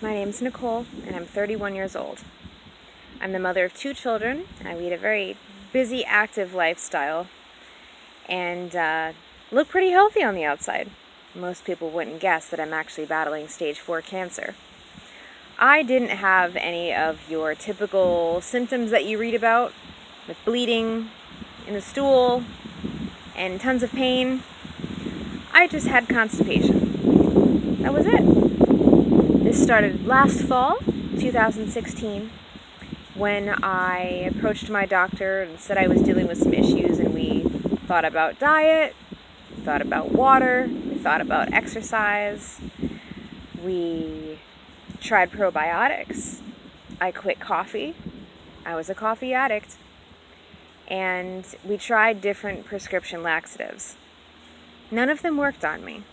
My name's Nicole, and I'm 31 years old. I'm the mother of 2 children, and I lead a very busy, active lifestyle, and look pretty healthy on the outside. Most people wouldn't guess that I'm actually battling stage 4 cancer. I didn't have any of your typical symptoms that you read about, with bleeding in the stool and tons of pain. I just had constipation. That was it. This started last fall, 2016, when I approached my doctor and said I was dealing with some issues, and we thought about diet, we thought about water, we thought about exercise, we tried probiotics. I quit coffee. I was a coffee addict. And we tried different prescription laxatives. None of them worked on me.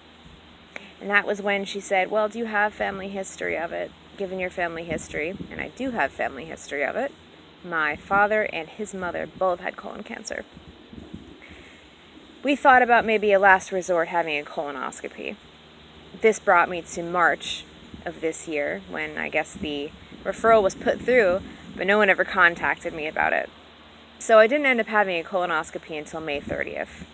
And that was when she said, well, do you have family history of it? Given your family history, and I do have family history of it, my father and his mother both had colon cancer. We thought about maybe a last resort having a colonoscopy. This brought me to March of this year, when I guess the referral was put through, but no one ever contacted me about it. So I didn't end up having a colonoscopy until May 30th.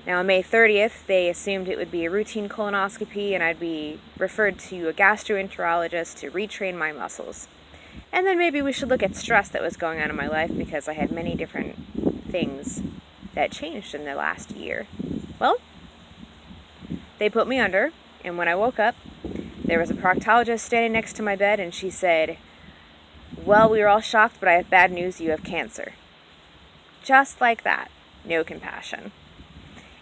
Now, on May 30th, they assumed it would be a routine colonoscopy, and I'd be referred to a gastroenterologist to retrain my muscles. And then maybe we should look at stress that was going on in my life, because I had many different things that changed in the last year. Well, they put me under, and when I woke up, there was a proctologist standing next to my bed, and she said, well, we were all shocked, but I have bad news, you have cancer. Just like that. No compassion.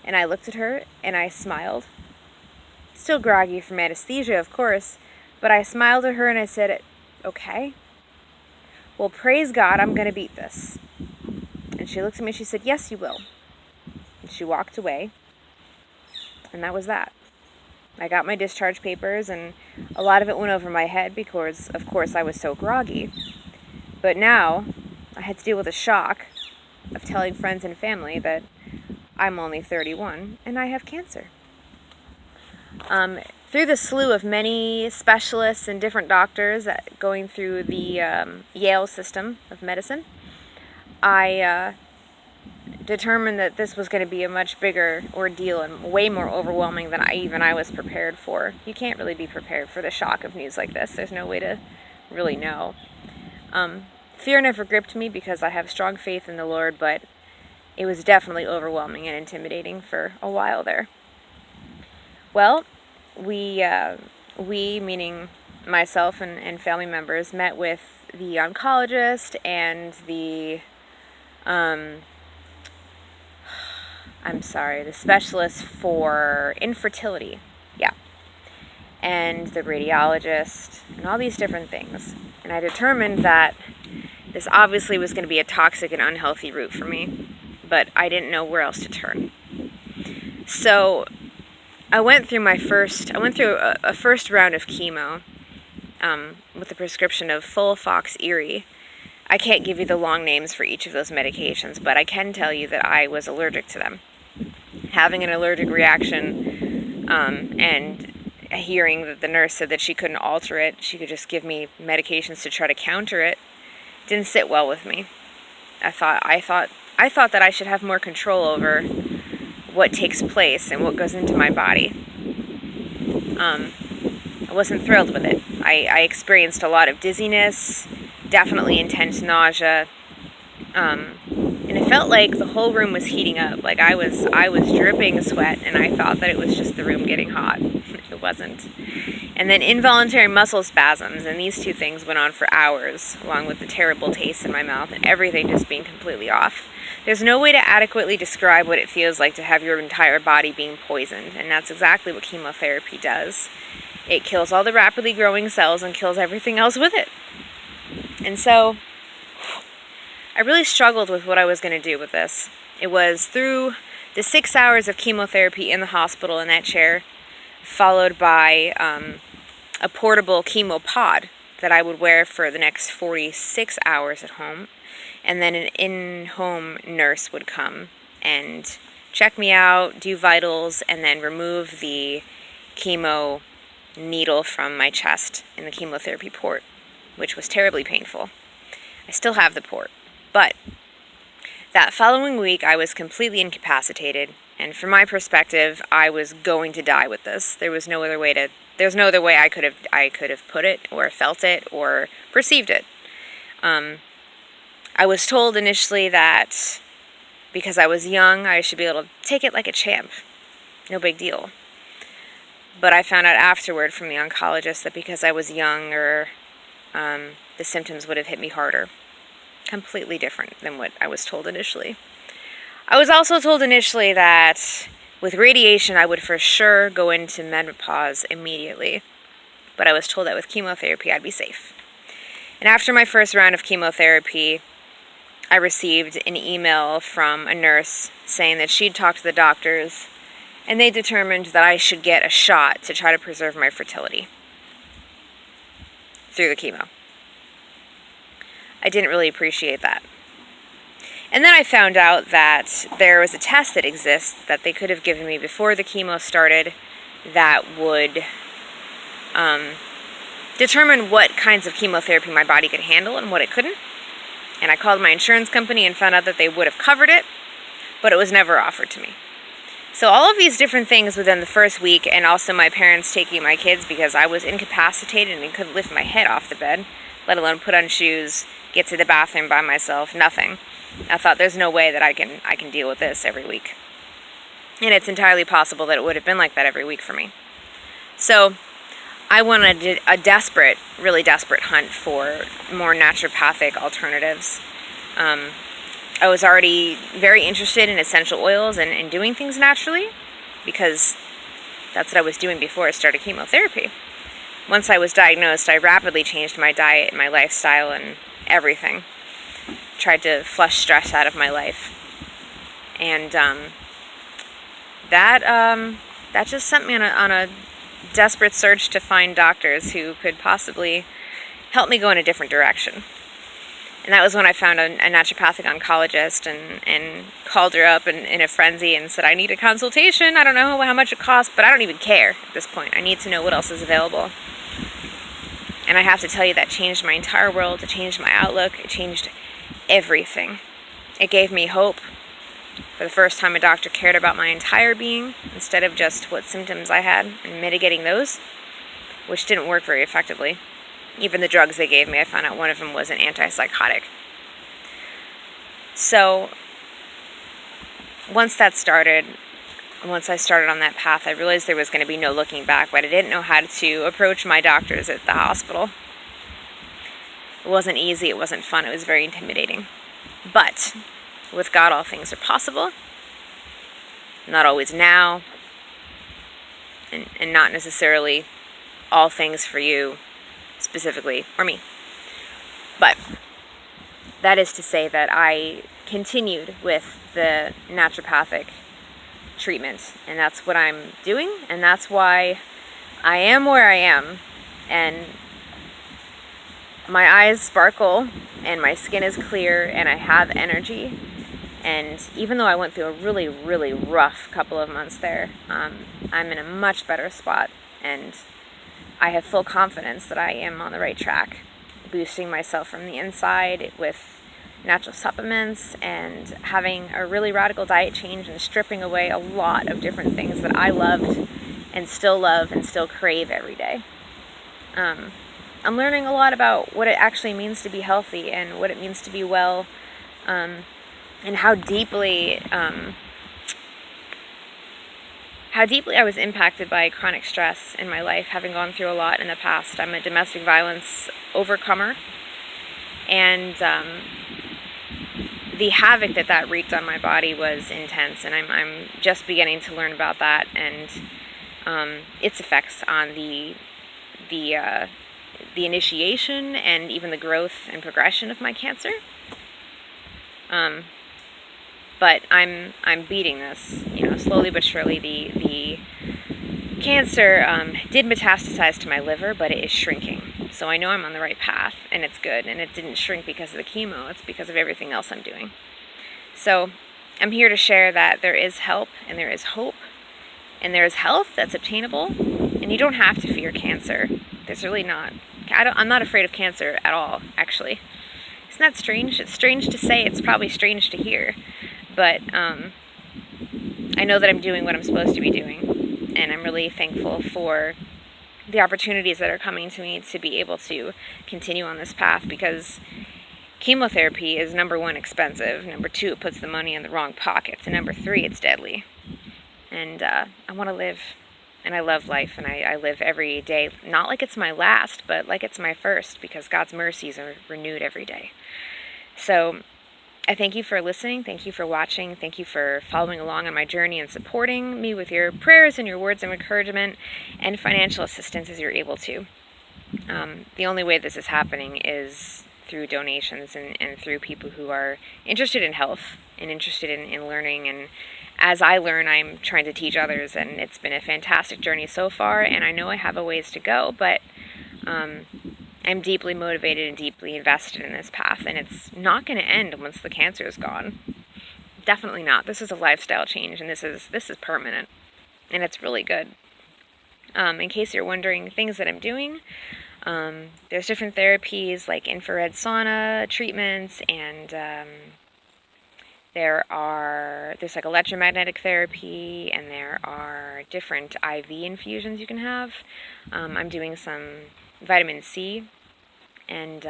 And I looked at her, and I smiled. Still groggy from anesthesia, of course, but I smiled at her and I said, okay. Well, praise God, I'm going to beat this. And she looked at me and she said, yes, you will. And she walked away. And that was that. I got my discharge papers, and a lot of it went over my head because, of course, I was so groggy. But now, I had to deal with the shock of telling friends and family that I'm only 31, and I have cancer. Through the slew of many specialists and different doctors going through the Yale system of medicine, I determined that this was going to be a much bigger ordeal and way more overwhelming than I was prepared for. You can't really be prepared for the shock of news like this. There's no way to really know. Fear never gripped me because I have strong faith in the Lord, but it was definitely overwhelming and intimidating for a while there. Well, we meaning myself and family members, met with the oncologist and the the specialist for infertility, and the radiologist, and all these different things. And I determined that this obviously was going to be a toxic and unhealthy route for me, but I didn't know where else to turn. So I went through a first round of chemo with the prescription of Folifox-Erie. I can't give you the long names for each of those medications, but I can tell you that I was allergic to them. Having an allergic reaction and hearing that the nurse said that she couldn't alter it, she could just give me medications to try to counter it, didn't sit well with me. I thought that I should have more control over what takes place and what goes into my body. I wasn't thrilled with it. I experienced a lot of dizziness, definitely intense nausea, and it felt like the whole room was heating up. Like I was dripping sweat, and I thought that it was just the room getting hot. It wasn't. And then involuntary muscle spasms, and these two things went on for hours, along with the terrible taste in my mouth and everything just being completely off. There's no way to adequately describe what it feels like to have your entire body being poisoned, and that's exactly what chemotherapy does. It kills all the rapidly growing cells and kills everything else with it. And so I really struggled with what I was going to do with this. It was through the 6 hours of chemotherapy in the hospital in that chair, followed by a portable chemo pod that I would wear for the next 46 hours at home. And then an in-home nurse would come and check me out, do vitals, and then remove the chemo needle from my chest in the chemotherapy port, which was terribly painful. I still have the port, but that following week I was completely incapacitated, and from my perspective, I was going to die with this. There's no other way I could have put it, or felt it, or perceived it. I was told initially that because I was young, I should be able to take it like a champ. No big deal. But I found out afterward from the oncologist that because I was younger, the symptoms would have hit me harder. Completely different than what I was told initially. I was also told initially that with radiation I would for sure go into menopause immediately. But I was told that with chemotherapy I'd be safe. And after my first round of chemotherapy, I received an email from a nurse saying that she'd talked to the doctors and they determined that I should get a shot to try to preserve my fertility through the chemo. I didn't really appreciate that. And then I found out that there was a test that exists that they could have given me before the chemo started that would determine what kinds of chemotherapy my body could handle and what it couldn't. And I called my insurance company and found out that they would have covered it, but it was never offered to me. So all of these different things within the first week, and also my parents taking my kids because I was incapacitated and couldn't lift my head off the bed, let alone put on shoes, get to the bathroom by myself, nothing. I thought there's no way that I can deal with this every week. And it's entirely possible that it would have been like that every week for me. So I went on a really desperate hunt for more naturopathic alternatives. I was already very interested in essential oils and doing things naturally because that's what I was doing before I started chemotherapy. Once I was diagnosed, I rapidly changed my diet and my lifestyle and everything. Tried to flush stress out of my life. And that just sent me on a desperate search to find doctors who could possibly help me go in a different direction. And that was when I found a naturopathic oncologist and called her up in a frenzy and said, I need a consultation. I don't know how much it costs, but I don't even care at this point. I need to know what else is available. And I have to tell you, that changed my entire world. It changed my outlook. It changed everything. It gave me hope. For the first time, a doctor cared about my entire being instead of just what symptoms I had and mitigating those, which didn't work very effectively. Even the drugs they gave me, I found out one of them was an antipsychotic. So once I started on that path, I realized there was going to be no looking back, but I didn't know how to approach my doctors at the hospital. It wasn't easy, it wasn't fun, it was very intimidating. But with God, all things are possible. Not always now, and not necessarily all things for you specifically, or me. But that is to say that I continued with the naturopathic treatment, and that's what I'm doing, and that's why I am where I am, and my eyes sparkle, and my skin is clear, and I have energy. And even though I went through a really, really rough couple of months there, I'm in a much better spot, and I have full confidence that I am on the right track, boosting myself from the inside with natural supplements and having a really radical diet change and stripping away a lot of different things that I loved and still crave every day. I'm learning a lot about what it actually means to be healthy and what it means to be well, and how deeply I was impacted by chronic stress in my life, having gone through a lot in the past. I'm a domestic violence overcomer, and the havoc that wreaked on my body was intense, and I'm just beginning to learn about that and its effects on the initiation and even the growth and progression of my cancer. But I'm beating this, slowly but surely. The cancer did metastasize to my liver, but it is shrinking. So I know I'm on the right path, and it's good. And it didn't shrink because of the chemo. It's because of everything else I'm doing. So I'm here to share that there is help, and there is hope, and there is health that's obtainable. And And you don't have to fear cancer. There's really not. I'm not afraid of cancer at all, actually. Isn't that strange? It's strange to say. It's probably strange to hear. But I know that I'm doing what I'm supposed to be doing. And I'm really thankful for the opportunities that are coming to me to be able to continue on this path, because chemotherapy is, number one, expensive. Number two, it puts the money in the wrong pockets. And number three, it's deadly. And I want to live. And I love life, and I live every day, not like it's my last, but like it's my first, because God's mercies are renewed every day. So I thank you for listening. Thank you for watching. Thank you for following along on my journey and supporting me with your prayers and your words of encouragement and financial assistance as you're able to. The only way this is happening is through donations and through people who are interested in health and interested in learning. And as I learn, I'm trying to teach others, and it's been a fantastic journey so far, and I know I have a ways to go, but I'm deeply motivated and deeply invested in this path, and it's not going to end once the cancer is gone. Definitely not. This is a lifestyle change, and this is permanent, and it's really good. In case you're wondering, things that I'm doing, there's different therapies like infrared sauna treatments, and there's like electromagnetic therapy, and there are different IV infusions you can have. I'm doing some vitamin C, and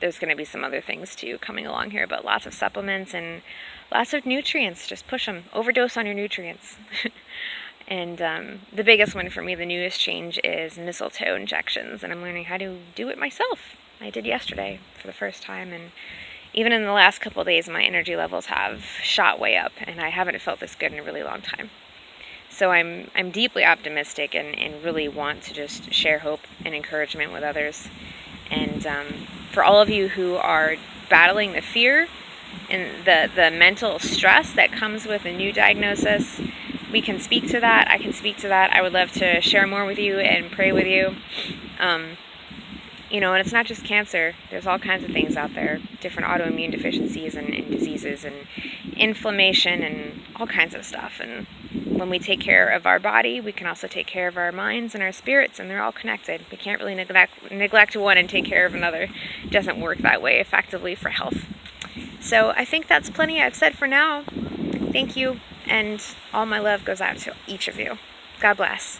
there's going to be some other things too coming along here, but lots of supplements and lots of nutrients. Just push them. Overdose on your nutrients. And the biggest one for me, the newest change, is mistletoe injections, and I'm learning how to do it myself. I did yesterday for the first time, and even in the last couple of days, my energy levels have shot way up, and I haven't felt this good in a really long time. So I'm deeply optimistic and really want to just share hope and encouragement with others. And for all of you who are battling the fear and the mental stress that comes with a new diagnosis, we can speak to that. I can speak to that. I would love to share more with you and pray with you. And it's not just cancer. There's all kinds of things out there, different autoimmune deficiencies and diseases and inflammation and all kinds of stuff. And when we take care of our body, we can also take care of our minds and our spirits, and they're all connected. We can't really neglect one and take care of another. It doesn't work that way effectively for health. So I think that's plenty I've said for now. Thank you, and all my love goes out to each of you. God bless.